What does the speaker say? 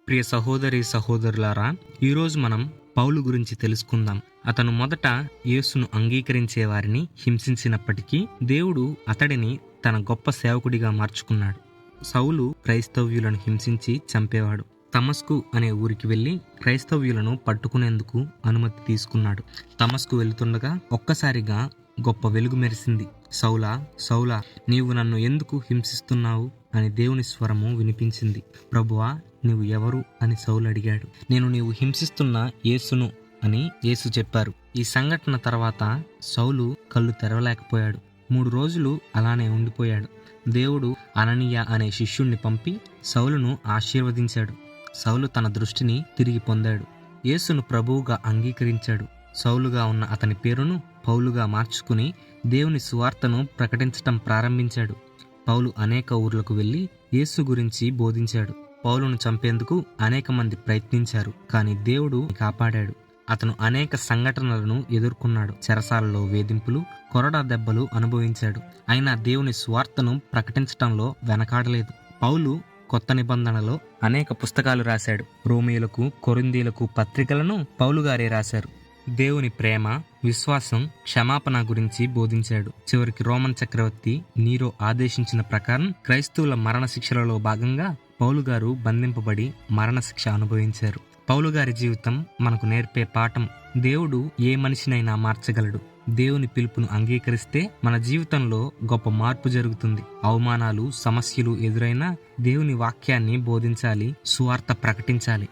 ప్రియ సహోదరి సహోదరులారా, ఈరోజు మనం పౌలు గురించి తెలుసుకుందాం. అతను మొదట యేసును అంగీకరించే వారిని హింసించినప్పటికీ దేవుడు అతడిని తన గొప్ప సేవకుడిగా మార్చుకున్నాడు. సౌలు క్రైస్తవ్యులను హింసించి చంపేవాడు. తమస్కు అనే ఊరికి వెళ్లి క్రైస్తవ్యులను పట్టుకునేందుకు అనుమతి తీసుకున్నాడు. తమస్కు వెళుతుండగా ఒక్కసారిగా గొప్ప వెలుగు మెరిసింది. సౌలా, సౌలా, నీవు నన్ను ఎందుకు హింసిస్తున్నావు అని దేవుని స్వరము వినిపించింది. ప్రభువా, నీవు ఎవరు అని సౌలు అడిగాడు. నేను నీవు హింసిస్తున్న యేసును అని యేసు చెప్పారు. ఈ సంఘటన తర్వాత సౌలు కళ్ళు తెరవలేకపోయాడు. 3 రోజులు అలానే ఉండిపోయాడు. దేవుడు అననీయ అనే శిష్యుణ్ణి పంపి సౌలును ఆశీర్వదించాడు. సౌలు తన దృష్టిని తిరిగి పొందాడు. యేసును ప్రభువుగా అంగీకరించాడు. సౌలుగా ఉన్న అతని పేరును పౌలుగా మార్చుకుని దేవుని సువార్తను ప్రకటించటం ప్రారంభించాడు. పౌలు అనేక ఊర్లకు వెళ్లి యేసు గురించి బోధించాడు. పౌలును చంపేందుకు అనేక మంది ప్రయత్నించారు, కానీ దేవుడు కాపాడాడు. అతను అనేక సంఘటనలను ఎదుర్కొన్నాడు. చెరసాలలో వేధింపులు, కొరడా దెబ్బలు అనుభవించాడు. అయినా దేవుని సువార్తను ప్రకటించటంలో వెనకాడలేదు. పౌలు కొత్త నిబంధనలో అనేక పుస్తకాలు రాశాడు. రోమీయులకు, కొరింథీయులకు పత్రికలను పౌలు గారే రాశారు. దేవుని ప్రేమ, విశ్వాసం, క్షమాపణ గురించి బోధించాడు. చివరికి రోమన్ చక్రవర్తి నీరో ఆదేశించిన ప్రకారం క్రైస్తవుల మరణశిక్షలలో భాగంగా పౌలు గారు బంధింపబడి మరణశిక్ష అనుభవించారు. పౌలు గారి జీవితం మనకు నేర్పే పాఠం: దేవుడు ఏ మనిషినైనా మార్చగలడు. దేవుని పిలుపును అంగీకరిస్తే మన జీవితంలో గొప్ప మార్పు జరుగుతుంది. అవమానాలు, సమస్యలు ఎదురైనా దేవుని వాక్యాన్ని బోధించాలి, సువార్త ప్రకటించాలి.